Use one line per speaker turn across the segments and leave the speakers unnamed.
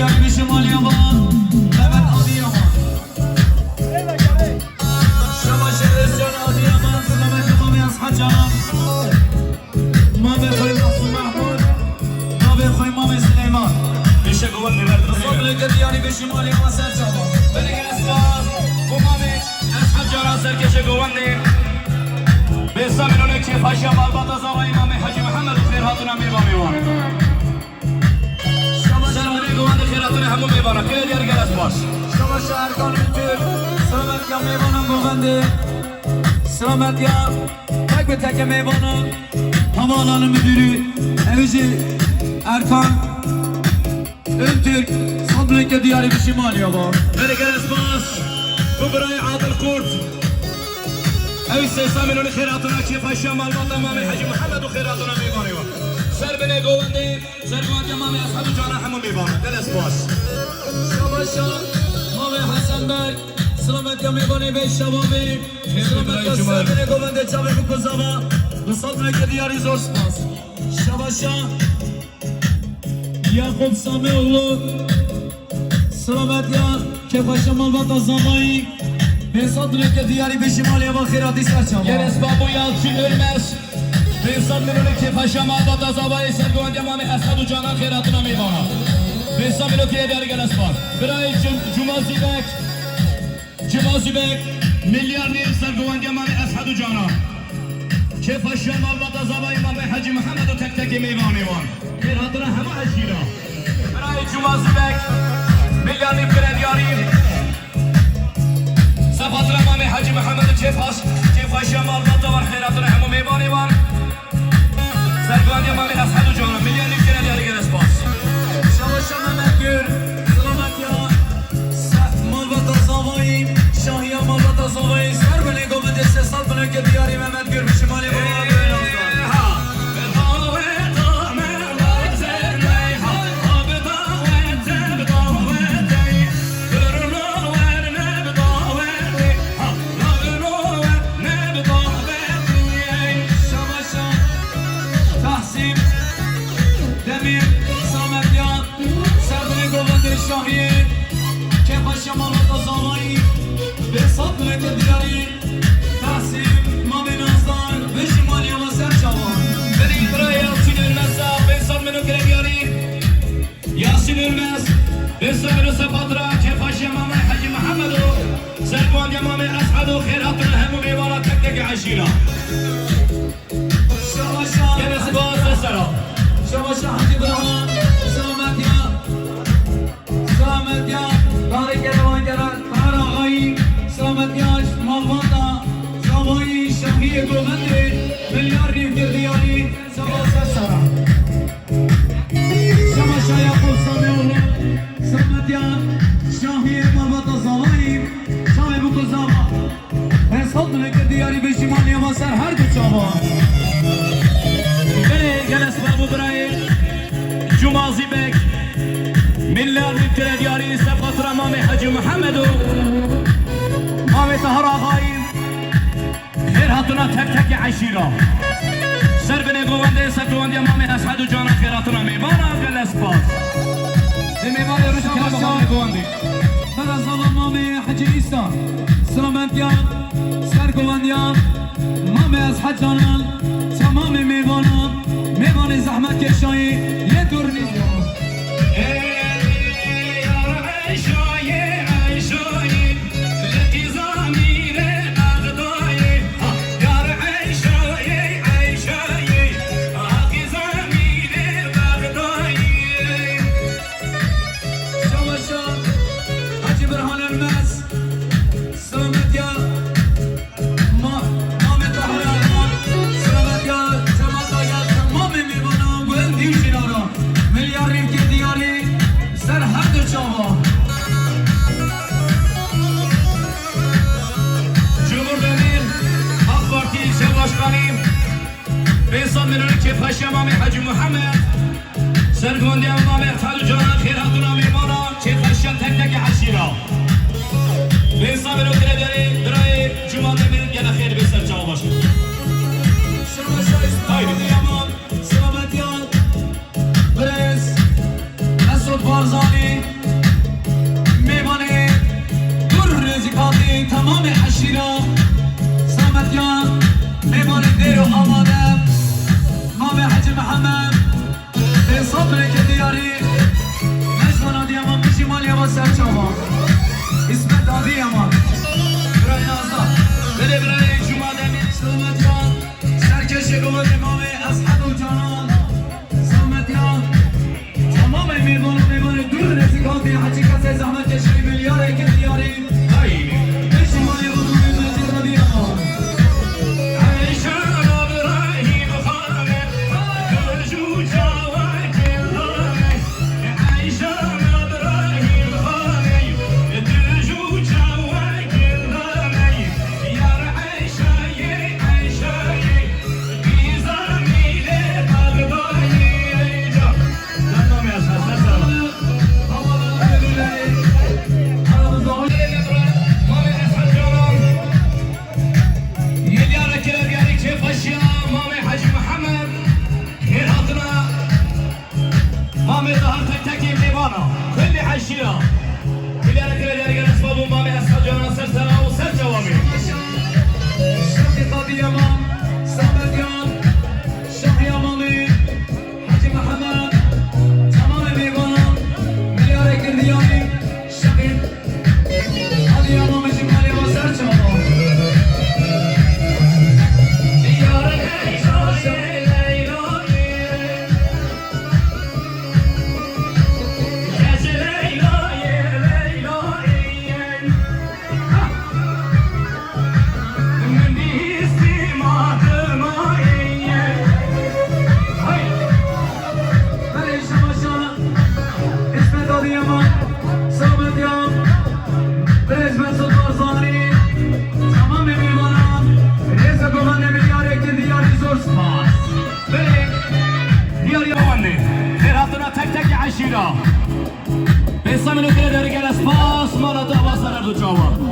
دیاری به شمال یابان ممن آبی یابان شما شهرش جان آبی یابان سلامت مامی از حجان ما بخوی محفوظ محمود ما بخوی مامی سلیمان میشه گوان میبرد صبح که دیاری به شمال یابان سر جابان بلگن اسپاس و مامی از حجان سرکش گوانده به سامنونه که فاشی بالبات از آقای امام حاجی محمد و خیرهاتون میبانی وان سلامتی گوانده خیرهاتون همون میبانم که دیگر گرس باش شما شهرکان میتر سلامتی هم میبانم گوانده سلامتی هم تک به تک میبانم havaalanı müdürü Evci Erkan Öntürk Sadrınk'e diyarı bir şimal yaba Beni gel esmas bu burayı Adil Kurt Ev sesamenun خیراتنا چی فاشیا مالبات امام حاجی محمد و خیراتنا میبانی و سر بنه گوندی سر گوندی امام اصحاب جانا همون میبانه دل اسپاس شباشا امام حسن بر سلامت یا میبانی به شبابی سلامت یا سر بنه گونده چاوه بکزاوا بصدر که دیاری زور سپاس شباشا یعقوب سامی اولو سلامت یا که فاشیا مالبات زمایی به صدر که دیاری به شمالی و خیراتی سرچم گرس بابو یالچین ölmez به صدر که فشمال با تزاوای سرگوند امام اسد و جانان خیراتنا میبانا به صدر که دیاری گرس بار برای جمازی بک میلیاردیر سرگوند امام اسد و جانان که فشمال با تزاوای امام حاجی محمد و تک تک میبانی وان خیراتنا همه عشیرا برای جمازی بک میلیاردیر دیاری سفاتر امام حاجی محمد چه مال بطور خیراتون همو میبانی وان سرگوانی امام اسحد و جانا میلیانی کنه دیاری گرس باس شما ممتگر سلامت یا مال بطور زاوایی شاهی مال بطور زاوایی سر بله گومده 3 سال بله که دیاری ممتگر به شمالی بابا شاهی که پشمالات زمانی به صدر که دیاری تحصیل ما به نازدار به شمالی و سر شوان برای برای یاسین المسا به صدر که دیاری یاسین المس به صدر سفاترا که پشمال حاجی محمد و سرگوان امام اسعد و خیراتون همو میبارا تک تک عشیرا شما که نسباس سرا شما حاجی برهان سلامت یا داره گروان گرد هر آقایی سلامت یاش مالوانا زمایی شاهی گوهنده میلیار نیف گردیانی سباس سرا شما شایا خوب سامی اولو سلامت یا شاهی مالوانا زمایی شاهی بکو زما حساب دونه گردیانی به شمالی ما سر هر دو چاوا بره گلس بابو برای جمازی بک میلیار نیف دیاری سفاتر امام حاجی محمد و امام طاهر آقایی خیراتنا تک تک عشیرا سر بنه گوانده سرگوانده امام اسعد و جانا خیراتنا میبانا گل اسپاس میبانه روش کلاس امام گوانده برز امام حاجی ایسا سلامتیان سرگواندیان امام اسعد جانان تمام میبانه زحمت کشایی یه دور نیست امام حاجی محمد سرگوندی امام اسحد و جانا خیراتنا میبانا چه خشیان تک تک عشیرا به صبر و کرداری برای جمعه میرید گل خیر به سر جواب باشه شما شایسته امام سلامتیان برس اسود بارزانی عشيرة مليار كلا دياري قال اسباب مامي اسحاق جوانا سر سلا وسر جوامي شوقي قاضي امام سامد يان شوقي امامي حاجي محمد تمام ميغانا مليار كلا دياري شوقي قاضي امام جمالي وسر جوامي عشيرة بيصمنوا كده رجال اسباس مرة دعوة صار رجوع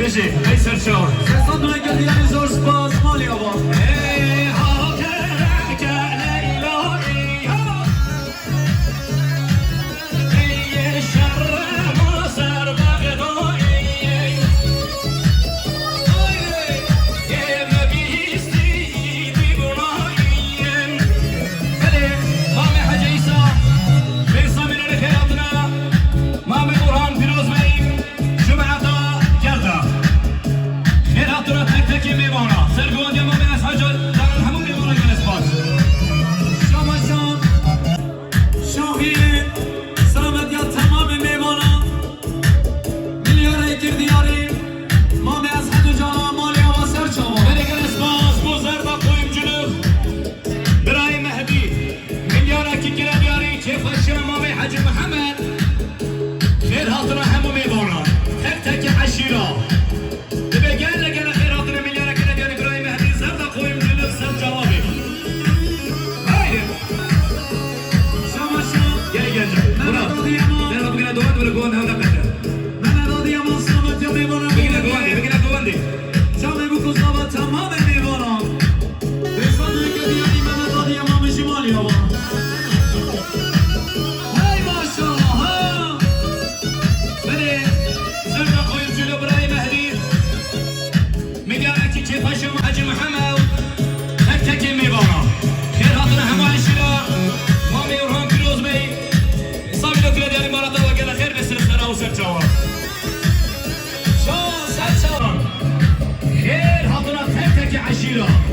بيجي هيسر شاور صدنا قد يعني زور سباس مالي ابا خير هاتنا تك عشيرة